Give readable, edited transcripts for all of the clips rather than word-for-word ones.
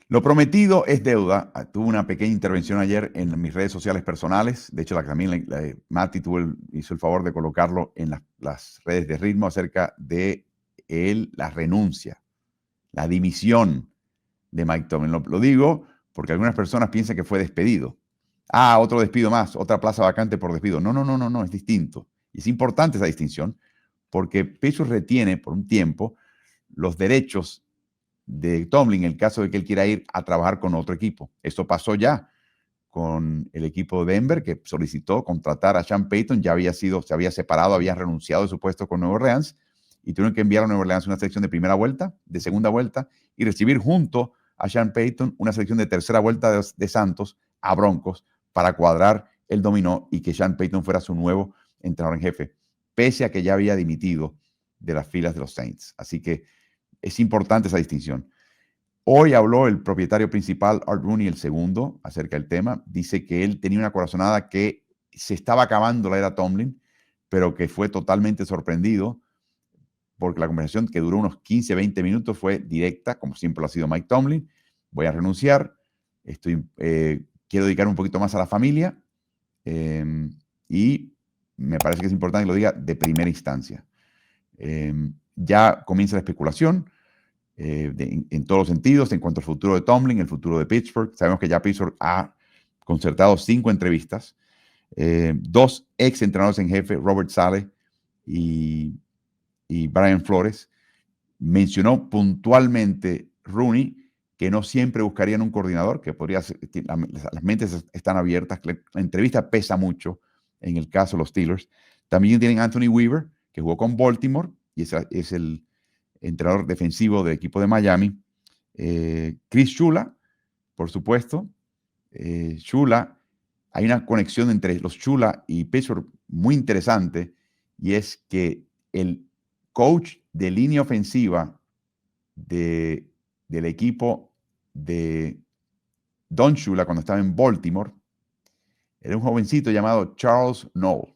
Lo prometido es deuda. Tuve una pequeña intervención ayer en mis redes sociales personales. De hecho, también Mati hizo el favor de colocarlo en las redes de Ritmo acerca de la renuncia, la dimisión de Mike Tomlin. Lo digo porque algunas personas piensan que fue despedido. Ah, otro despido más, otra plaza vacante por despido. No, no, no, no, no, es distinto. Y es importante esa distinción porque Patriots retiene por un tiempo los derechos de Tomlin en el caso de que él quiera ir a trabajar con otro equipo. Esto pasó ya con el equipo de Denver, que solicitó contratar a Sean Payton, se había separado, había renunciado de su puesto con Nueva Orleans, y tuvieron que enviar a Nueva Orleans una selección de primera vuelta, de segunda vuelta, y recibir junto a Sean Payton una selección de tercera vuelta de Santos a Broncos para cuadrar el dominó y que Sean Payton fuera su nuevo entrenador en jefe, pese a que ya había dimitido de las filas de los Saints. Así que es importante esa distinción. Hoy habló el propietario principal, Art Rooney, el segundo, acerca del tema. Dice que él tenía una corazonada que se estaba acabando la era Tomlin, pero que fue totalmente sorprendido porque la conversación, que duró unos 15, 20 minutos, fue directa, como siempre lo ha sido Mike Tomlin. Voy a renunciar, quiero dedicar un poquito más a la familia y me parece que es importante que lo diga de primera instancia. Ya comienza la especulación en todos los sentidos en cuanto al futuro de Tomlin, el futuro de Pittsburgh. Sabemos que ya Pittsburgh ha concertado 5 entrevistas. 2 ex entrenadores en jefe, Robert Saleh y Brian Flores. Mencionó puntualmente Rooney que no siempre buscarían un coordinador, que podría ser, las mentes están abiertas, la entrevista pesa mucho en el caso de los Steelers. También tienen Anthony Weaver, que jugó con Baltimore y es el entrenador defensivo del equipo de Miami. Chris Shula, por supuesto. Shula, hay una conexión entre los Shula y Pittsburgh muy interesante, y es que el coach de línea ofensiva del equipo de Don Shula cuando estaba en Baltimore era un jovencito llamado Charles Knoll,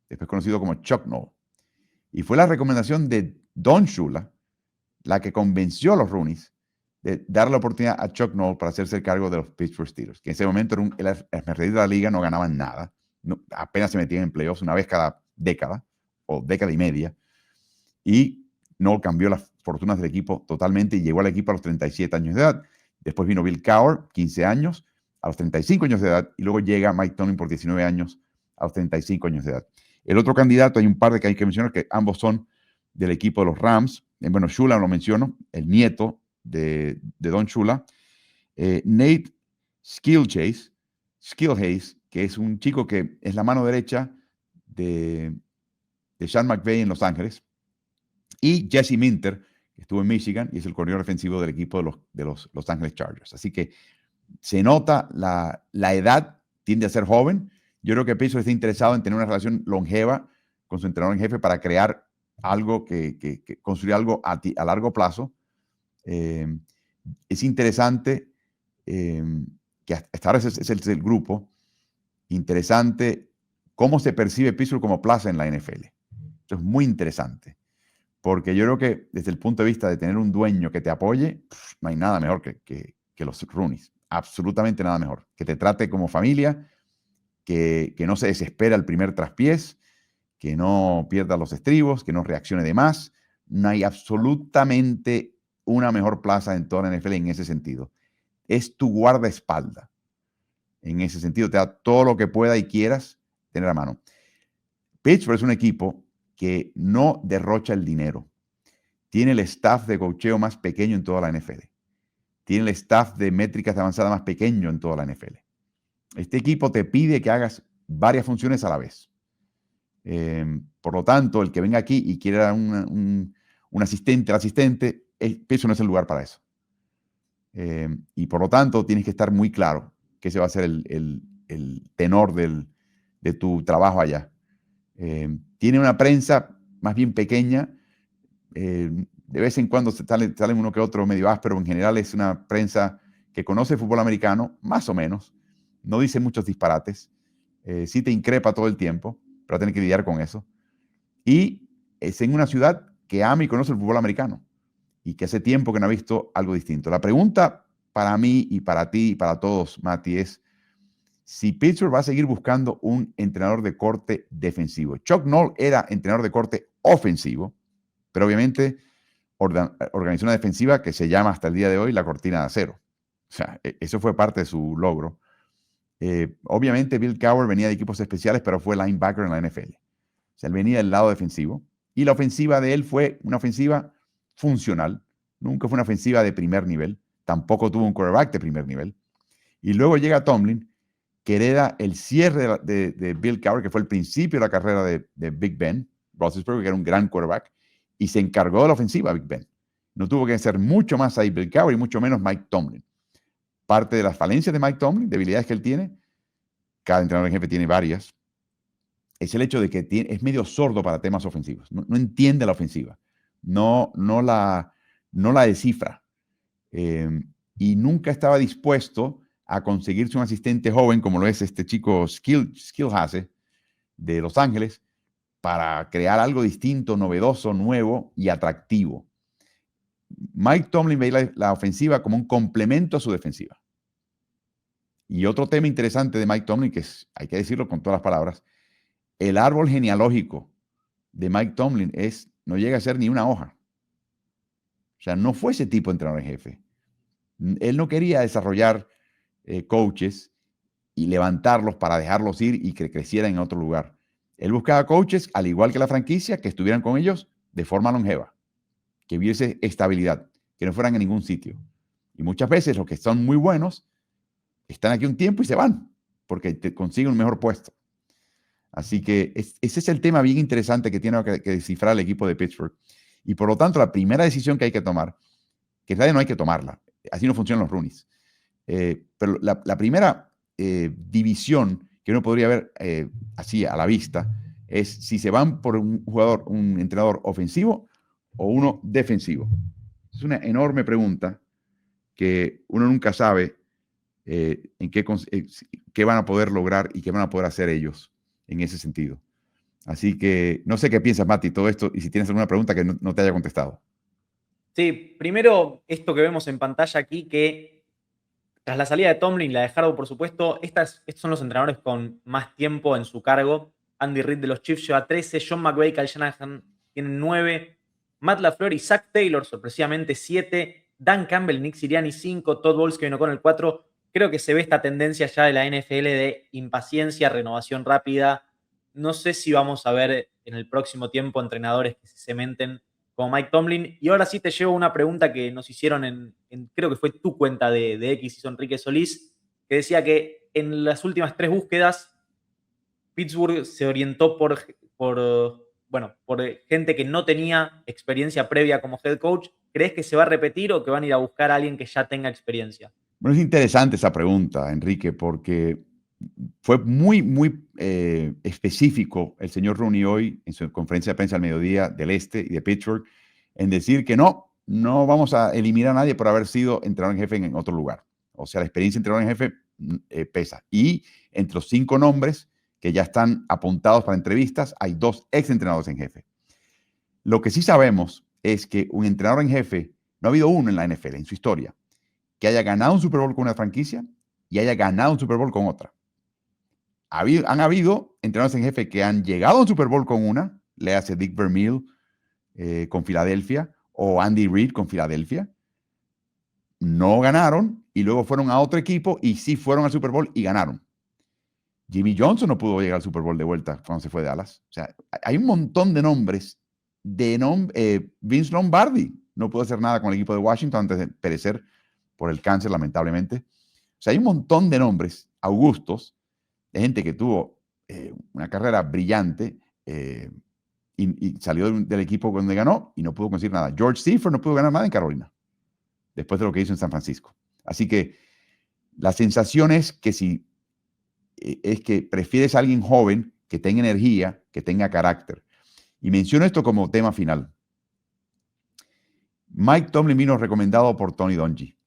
después conocido como Chuck Knoll. Y fue la recomendación de Don Shula la que convenció a los Rooneys de dar la oportunidad a Chuck Noll para hacerse cargo de los Pittsburgh Steelers, que en ese momento era el de la liga, no ganaban nada, apenas se metían en playoffs una vez cada década o década y media, y Noll cambió las fortunas del equipo totalmente y llegó al equipo a los 37 años de edad. Después vino Bill Cowher, 15 años, a los 35 años de edad, y luego llega Mike Tomlin por 19 años, a los 35 años de edad. El otro candidato, hay un par de que hay que mencionar, que ambos son del equipo de los Rams. Bueno, Shula lo menciono, el nieto de Don Shula. Nate Skillhays, que es un chico que es la mano derecha de Sean McVay en Los Ángeles. Y Jesse Minter, que estuvo en Michigan y es el coordinador defensivo del equipo de los Los Angeles Chargers. Así que se nota la edad, tiende a ser joven. Yo creo que Pittsburgh está interesado en tener una relación longeva con su entrenador en jefe para crear algo que construir algo a largo plazo. Es interesante que hasta ahora es el grupo. Interesante cómo se percibe Pittsburgh como plaza en la NFL. Esto es muy interesante, porque yo creo que desde el punto de vista de tener un dueño que te apoye, no hay nada mejor que los Rooneys. Absolutamente nada mejor. Que te trate como familia, que no se desespera el primer traspiés, que no pierda los estribos, que no reaccione de más. No hay absolutamente una mejor plaza en toda la NFL en ese sentido. Es tu guardaespaldas. En ese sentido, te da todo lo que pueda y quieras tener a mano. Pittsburgh es un equipo que no derrocha el dinero. Tiene el staff de coacheo más pequeño en toda la NFL. Tiene el staff de métricas de avanzada más pequeño en toda la NFL. Este equipo te pide que hagas varias funciones a la vez. Por lo tanto, el que venga aquí y quiera un asistente, eso no es el lugar para eso. Y por lo tanto, tienes que estar muy claro que ese va a ser el tenor de tu trabajo allá. Tiene una prensa más bien pequeña. De vez en cuando salen uno que otro medio áspero. En general es una prensa que conoce el fútbol americano, más o menos. No dice muchos disparates. Sí te increpa todo el tiempo, pero tiene que lidiar con eso. Y es en una ciudad que ama y conoce el fútbol americano y que hace tiempo que no ha visto algo distinto. La pregunta para mí y para ti y para todos, Mati, es si Pittsburgh va a seguir buscando un entrenador de corte defensivo. Chuck Noll era entrenador de corte ofensivo, pero obviamente organizó una defensiva que se llama hasta el día de hoy la cortina de acero. O sea, eso fue parte de su logro. Obviamente Bill Cowher venía de equipos especiales, pero fue linebacker en la NFL. O sea, él venía del lado defensivo. Y la ofensiva de él fue una ofensiva funcional. Nunca fue una ofensiva de primer nivel. Tampoco tuvo un quarterback de primer nivel. Y luego llega Tomlin, que hereda el cierre de Bill Cowher, que fue el principio de la carrera de Big Ben Roethlisberger, que era un gran quarterback, y se encargó de la ofensiva Big Ben. No tuvo que hacer mucho más ahí Bill Cowher y mucho menos Mike Tomlin. Parte de las falencias de Mike Tomlin, debilidades que él tiene, cada entrenador en jefe tiene varias, es el hecho de que es medio sordo para temas ofensivos. No entiende la ofensiva. No la descifra. Y nunca estaba dispuesto a conseguirse un asistente joven como lo es este chico Skillhase de Los Ángeles para crear algo distinto, novedoso, nuevo y atractivo. Mike Tomlin veía la ofensiva como un complemento a su defensiva. Y otro tema interesante de Mike Tomlin, que hay que decirlo con todas las palabras, el árbol genealógico de Mike Tomlin no llega a ser ni una hoja. O sea, no fue ese tipo de entrenador en jefe. Él no quería desarrollar coaches y levantarlos para dejarlos ir y que crecieran en otro lugar. Él buscaba coaches, al igual que la franquicia, que estuvieran con ellos de forma longeva, que hubiese estabilidad, que no fueran a ningún sitio. Y muchas veces los que son muy buenos están aquí un tiempo y se van, porque te consiguen un mejor puesto. Así que ese es el tema bien interesante que tiene que descifrar el equipo de Pittsburgh. Y por lo tanto, la primera decisión que hay que tomar, que en realidad no hay que tomarla, así no funcionan los Roonies, pero la primera división que uno podría ver así a la vista es si se van por un entrenador ofensivo o uno defensivo. Es una enorme pregunta que uno nunca sabe en qué van a poder lograr y qué van a poder hacer ellos en ese sentido. Así que no sé qué piensas, Mati, todo esto, y si tienes alguna pregunta que no te haya contestado. Sí, primero esto que vemos en pantalla aquí, que tras la salida de Tomlin, la de Harbaugh, por supuesto, estos son los entrenadores con más tiempo en su cargo. Andy Reid de los Chiefs lleva 13, John McVay, Kyle Shanahan tienen 9, Matt LaFleur y Zach Taylor, sorpresivamente 7, Dan Campbell, Nick Sirianni 5, Todd Bowles, Kevin O'Connell 4. Creo que se ve esta tendencia ya de la NFL de impaciencia, renovación rápida. No sé si vamos a ver en el próximo tiempo entrenadores que se cementen como Mike Tomlin. Y ahora sí te llevo una pregunta que nos hicieron creo que fue tu cuenta de X, hizo Enrique Solís, que decía que en las últimas 3 búsquedas Pittsburgh se orientó por gente que no tenía experiencia previa como head coach. ¿Crees que se va a repetir o que van a ir a buscar a alguien que ya tenga experiencia? Bueno, es interesante esa pregunta, Enrique, porque fue muy específico el señor Rooney hoy en su conferencia de prensa al mediodía del Este y de Pittsburgh en decir que no vamos a eliminar a nadie por haber sido entrenador en jefe en otro lugar. O sea, la experiencia de entrenador en jefe pesa. Y entre los 5 nombres que ya están apuntados para entrevistas, hay 2 ex entrenadores en jefe. Lo que sí sabemos es que un entrenador en jefe, no ha habido uno en la NFL en su historia, que haya ganado un Super Bowl con una franquicia y haya ganado un Super Bowl con otra. Han habido entrenadores en jefe que han llegado a un Super Bowl con una, le hace Dick Vermeil con Filadelfia o Andy Reid con Filadelfia. No ganaron y luego fueron a otro equipo y sí fueron al Super Bowl y ganaron. Jimmy Johnson no pudo llegar al Super Bowl de vuelta cuando se fue de Dallas. O sea, hay un montón de nombres. Vince Lombardi no pudo hacer nada con el equipo de Washington antes de perecer por el cáncer, lamentablemente. O sea, hay un montón de nombres augustos de gente que tuvo una carrera brillante y salió del equipo donde ganó y no pudo conseguir nada. George Seifert no pudo ganar nada en Carolina después de lo que hizo en San Francisco. Así que la sensación es que prefieres a alguien joven que tenga energía, que tenga carácter. Y menciono esto como tema final. Mike Tomlin vino recomendado por Tony Dungy.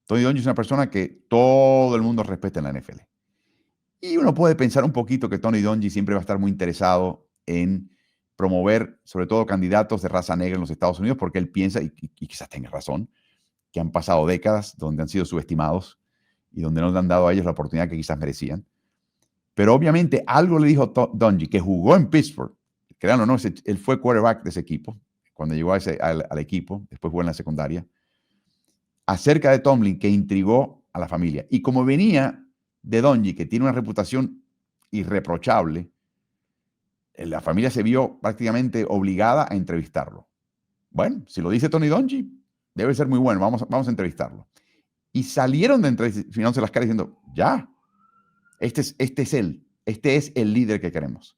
Tony Dungy es una persona que todo el mundo respeta en la NFL. Y uno puede pensar un poquito que Tony Dungy siempre va a estar muy interesado en promover, sobre todo, candidatos de raza negra en los Estados Unidos, porque él piensa, y quizás tenga razón, que han pasado décadas, donde han sido subestimados y donde no le han dado a ellos la oportunidad que quizás merecían. Pero obviamente algo le dijo Dungy, que jugó en Pittsburgh. Créanlo o no, él fue quarterback de ese equipo, cuando llegó al equipo, después jugó en la secundaria, acerca de Tomlin, que intrigó a la familia. Y como venía de Dungy, que tiene una reputación irreprochable, la familia se vio prácticamente obligada a entrevistarlo. Bueno, si lo dice Tony Dungy, debe ser muy bueno, vamos a entrevistarlo. Y salieron de entrevistarse las caras diciendo, ya, este es él, este es el líder que queremos,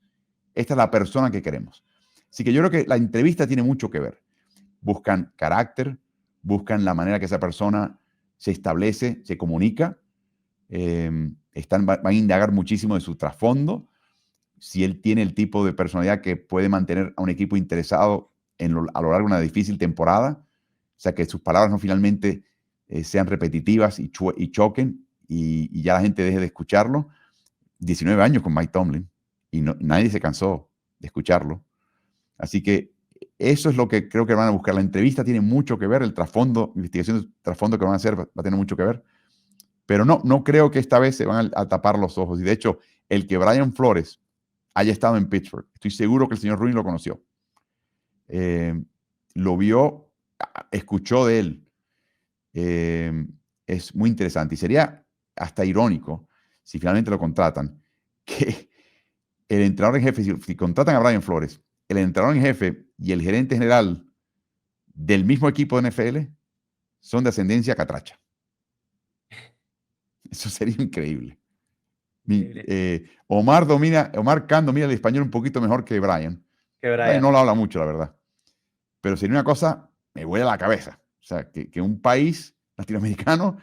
esta es la persona que queremos. Así que yo creo que la entrevista tiene mucho que ver. Buscan carácter, buscan la manera que esa persona se establece, se comunica, van a indagar muchísimo de su trasfondo, si él tiene el tipo de personalidad que puede mantener a un equipo interesado a lo largo de una difícil temporada, o sea, que sus palabras no finalmente sean repetitivas y choquen y ya la gente deje de escucharlo. 19 años con Mike Tomlin y nadie se cansó de escucharlo. Así que eso es lo que creo que van a buscar. La entrevista tiene mucho que ver, el trasfondo, investigación de trasfondo que van a hacer va a tener mucho que ver. Pero no creo que esta vez se van a tapar los ojos. Y de hecho, el que Brian Flores haya estado en Pittsburgh, estoy seguro que el señor Rooney lo conoció. Lo vio, escuchó de él. Es muy interesante. Y sería hasta irónico, si finalmente lo contratan, que el entrenador en jefe, si contratan a Brian Flores, el entrenador en jefe y el gerente general del mismo equipo de NFL son de ascendencia catracha. Eso sería increíble. Omar Khan domina el español un poquito mejor que Brian. Brian no lo habla mucho, la verdad. Pero sería una cosa, me vuela la cabeza. O sea, que un país latinoamericano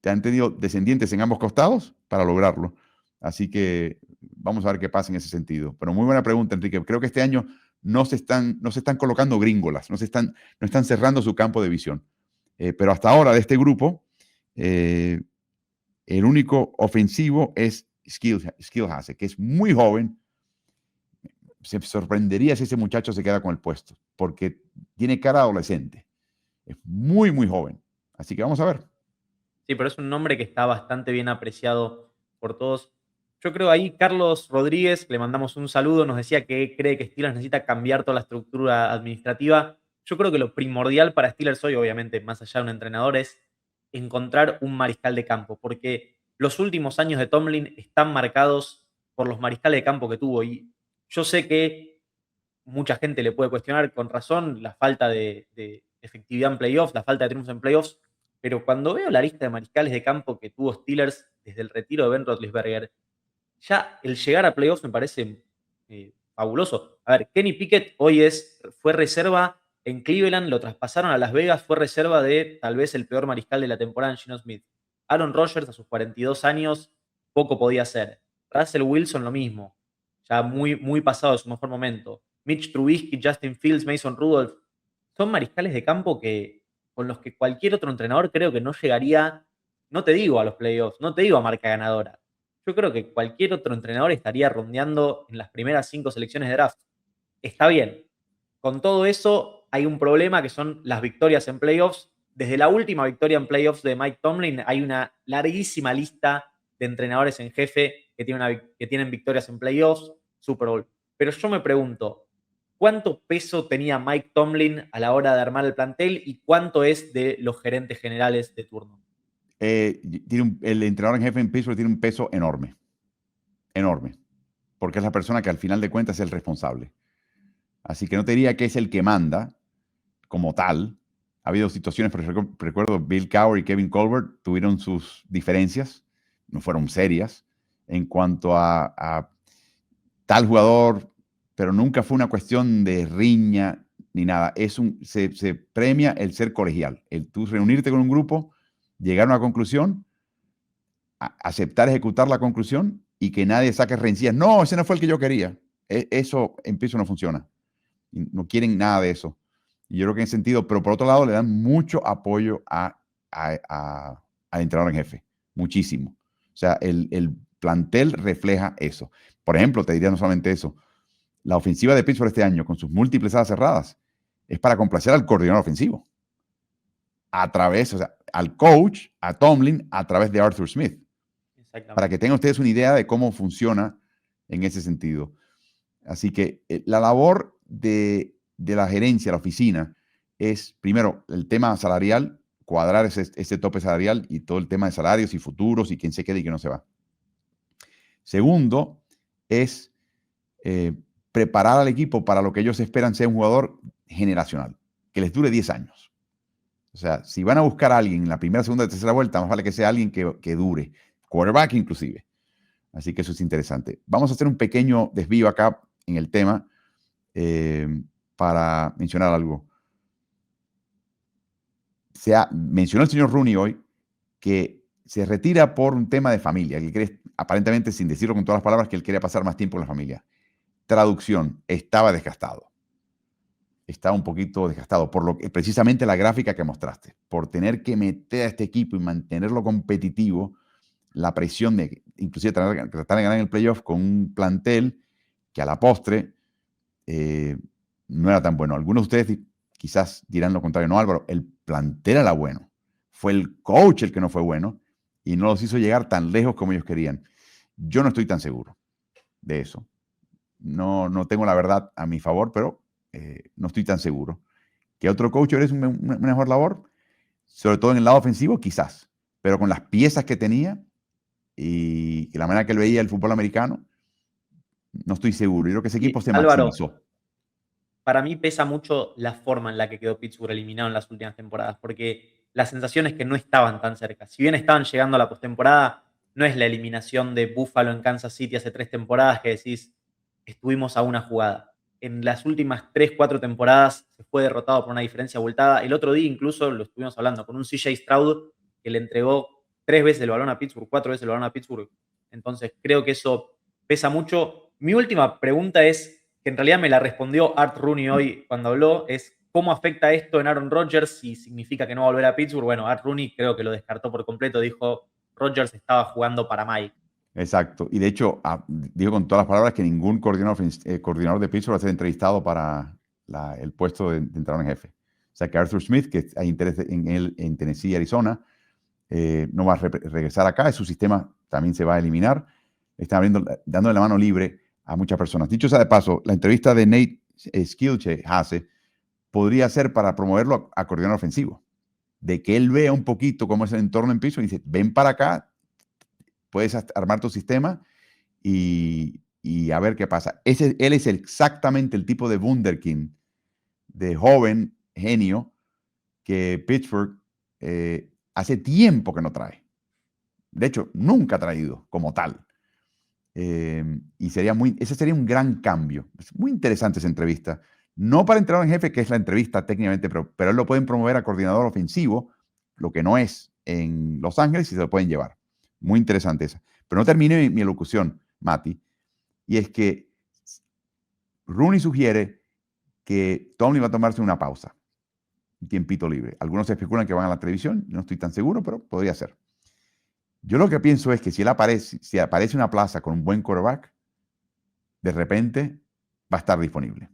te han tenido descendientes en ambos costados para lograrlo. Así que vamos a ver qué pasa en ese sentido. Pero muy buena pregunta, Enrique. Creo que este año no se están colocando gringolas, no están cerrando su campo de visión. Pero hasta ahora, de este grupo, el único ofensivo es Skillhase, que es muy joven. Se sorprendería si ese muchacho se queda con el puesto, porque tiene cara adolescente. Es muy, muy joven. Así que vamos a ver. Sí, pero es un nombre que está bastante bien apreciado por todos. Yo creo ahí Carlos Rodríguez, le mandamos un saludo, nos decía que cree que Steelers necesita cambiar toda la estructura administrativa. Yo creo que lo primordial para Steelers hoy, obviamente, más allá de un entrenador, es encontrar un mariscal de campo, porque los últimos años de Tomlin están marcados por los mariscales de campo que tuvo. Y yo sé que mucha gente le puede cuestionar con razón la falta de efectividad en playoffs, la falta de triunfos en playoffs, pero cuando veo la lista de mariscales de campo que tuvo Steelers desde el retiro de Ben Roethlisberger, ya el llegar a playoffs me parece fabuloso. A ver, Kenny Pickett hoy fue reserva en Cleveland, lo traspasaron a Las Vegas, fue reserva de tal vez el peor mariscal de la temporada en Geno Smith. Aaron Rodgers a sus 42 años poco podía hacer. Russell Wilson lo mismo, ya muy, muy pasado de su mejor momento. Mitch Trubisky, Justin Fields, Mason Rudolph, son mariscales de campo con los que cualquier otro entrenador creo que no llegaría, no te digo a los playoffs, no te digo a marca ganadora. Yo creo que cualquier otro entrenador estaría rondeando en las primeras 5 selecciones de draft. Está bien. Con todo eso, hay un problema que son las victorias en playoffs. Desde la última victoria en playoffs de Mike Tomlin, hay una larguísima lista de entrenadores en jefe que tienen victorias en playoffs, Super Bowl. Pero yo me pregunto, ¿cuánto peso tenía Mike Tomlin a la hora de armar el plantel y cuánto es de los gerentes generales de turno? El entrenador en jefe en Pittsburgh tiene un peso enorme. Enorme. Porque es la persona que al final de cuentas es el responsable. Así que no te diría que es el que manda como tal. Ha habido situaciones, pero recuerdo Bill Cowher y Kevin Colbert tuvieron sus diferencias, no fueron serias, en cuanto a tal jugador, pero nunca fue una cuestión de riña ni nada. Se premia el ser colegial, el tú reunirte con un grupo, llegar a una conclusión, aceptar, ejecutar la conclusión y que nadie saque rencillas. No, ese no fue el que yo quería. Eso en Pittsburgh no funciona. No quieren nada de eso. Y yo creo que en ese sentido, pero por otro lado le dan mucho apoyo al entrenador en jefe. Muchísimo. O sea, el plantel refleja eso. Por ejemplo, te diría no solamente eso. La ofensiva de Pittsburgh este año, con sus múltiples alas cerradas, es para complacer al coordinador ofensivo. a través, o sea, al coach, a Tomlin, a través de Arthur Smith. Para que tengan ustedes una idea de cómo funciona en ese sentido. Así que la labor de la gerencia, la oficina, es, primero, el tema salarial, cuadrar ese tope salarial y todo el tema de salarios y futuros y quién se queda y quién no se va. Segundo, es preparar al equipo para lo que ellos esperan sea un jugador generacional, que les dure 10 años. O sea, si van a buscar a alguien en la primera, segunda, tercera vuelta, más vale que sea alguien que dure. Quarterback inclusive. Así que eso es interesante. Vamos a hacer un pequeño desvío acá en el tema para mencionar algo. Mencionó el señor Rooney hoy que se retira por un tema de familia. Que quiere, aparentemente, sin decirlo con todas las palabras, que él quiere pasar más tiempo con la familia. Traducción, estaba desgastado. Estaba un poquito desgastado por lo que, precisamente la gráfica que mostraste, por tener que meter a este equipo y mantenerlo competitivo, la presión de inclusive tratar de ganar en el playoff con un plantel que a la postre no era tan bueno. Algunos de ustedes quizás dirán lo contrario. No, Álvaro, el plantel era bueno. Fue el coach el que no fue bueno y no los hizo llegar tan lejos como ellos querían. Yo no estoy tan seguro de eso. No tengo la verdad a mi favor, pero no estoy tan seguro. ¿Que otro coach hubiera hecho una mejor labor? Sobre todo en el lado ofensivo, quizás. Pero con las piezas que tenía y la manera que él veía el fútbol americano, no estoy seguro. Yo creo que ese equipo Y se Álvaro, maximizó. para mí pesa mucho la forma en la que quedó Pittsburgh eliminado en las últimas temporadas, porque la sensación es que no estaban tan cerca. Si bien estaban llegando a la postemporada, no es la eliminación de Buffalo en Kansas City hace 3 temporadas que decís, estuvimos a una jugada. En las últimas 3, 4 temporadas se fue derrotado por una diferencia abultada. El otro día incluso lo estuvimos hablando con un CJ Stroud que le entregó 3 veces el balón a Pittsburgh, 4 veces el balón a Pittsburgh. Entonces creo que eso pesa mucho. Mi última pregunta es, que en realidad me la respondió Art Rooney hoy cuando habló, es cómo afecta esto en Aaron Rodgers, si significa que no va a volver a Pittsburgh. Bueno, Art Rooney creo que lo descartó por completo, dijo Rodgers estaba jugando para Mike. Exacto. Y de hecho, dijo con todas las palabras que ningún coordinador de Pittsburgh va a ser entrevistado para el puesto de entrenador en jefe. O sea que Arthur Smith, que hay interés en él en Tennessee y Arizona, no va a regresar acá. Su sistema también se va a eliminar. Están dándole la mano libre a muchas personas. Dicho sea de paso, la entrevista de Nate Skilche podría ser para promoverlo a coordinador ofensivo. De que él vea un poquito cómo es el entorno en Pittsburgh y dice, ven para acá, puedes armar tu sistema y a ver qué pasa. Él es exactamente el tipo de wunderkind, de joven genio, que Pittsburgh hace tiempo que no trae. De hecho, nunca ha traído como tal. Y ese sería un gran cambio. Es muy interesante esa entrevista. No para entrenador en jefe, que es la entrevista técnicamente, pero él lo pueden promover a coordinador ofensivo, lo que no es en Los Ángeles, y se lo pueden llevar. Muy interesante esa. Pero no termine mi elocución, Mati. Y es que Rooney sugiere que Tomlin va a tomarse una pausa, un tiempito libre. Algunos especulan que van a la televisión, no estoy tan seguro, pero podría ser. Yo lo que pienso es que si aparece una plaza con un buen quarterback, de repente va a estar disponible.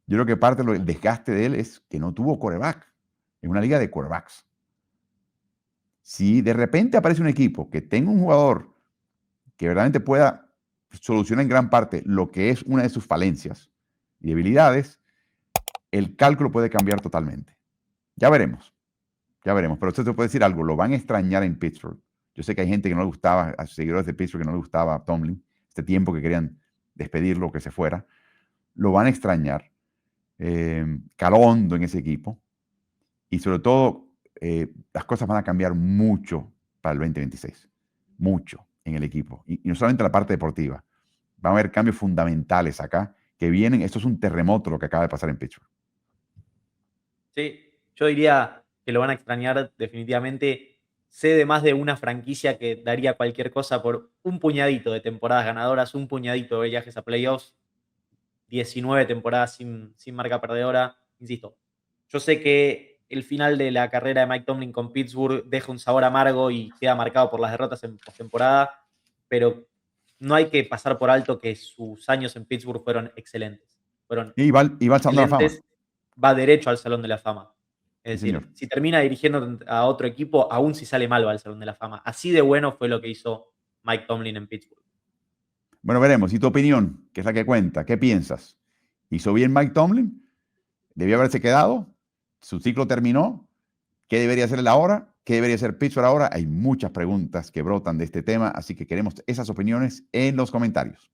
Yo creo que parte del desgaste de él es que no tuvo quarterback en una liga de quarterbacks. Si de repente aparece un equipo que tenga un jugador que verdaderamente pueda solucionar en gran parte lo que es una de sus falencias y debilidades, el cálculo puede cambiar totalmente. Ya veremos, pero usted te puede decir algo, lo van a extrañar en Pittsburgh. Yo sé que hay gente que no le gustaba, a sus seguidores de Pittsburgh que no le gustaba a Tomlin, este tiempo que querían despedirlo, que se fuera. Lo van a extrañar. Caló hondo en ese equipo y sobre todo las cosas van a cambiar mucho para el 2026. Mucho en el equipo. Y no solamente la parte deportiva. Van a haber cambios fundamentales acá que vienen. Esto es un terremoto lo que acaba de pasar en Pittsburgh. Sí, yo diría que lo van a extrañar definitivamente. Sé de más de una franquicia que daría cualquier cosa por un puñadito de temporadas ganadoras, un puñadito de viajes a playoffs, 19 temporadas sin marca perdedora. Insisto, yo sé que el final de la carrera de Mike Tomlin con Pittsburgh deja un sabor amargo y queda marcado por las derrotas en postemporada, pero no hay que pasar por alto que sus años en Pittsburgh fueron excelentes. Fueron Y va al Salón de la Fama. excelentes, va derecho al Salón de la Fama. Es Sí, decir, señor. si termina dirigiendo a otro equipo, aún si sale mal va al Salón de la Fama. Así de bueno fue lo que hizo Mike Tomlin en Pittsburgh. Bueno, veremos. ¿Y tu opinión? ¿Qué es la que cuenta? ¿Qué piensas? ¿Hizo bien Mike Tomlin? ¿Debió haberse quedado? ¿Su ciclo terminó? ¿Qué debería hacer él ahora? ¿Qué debería hacer Pittsburgh ahora? Hay muchas preguntas que brotan de este tema, así que queremos esas opiniones en los comentarios.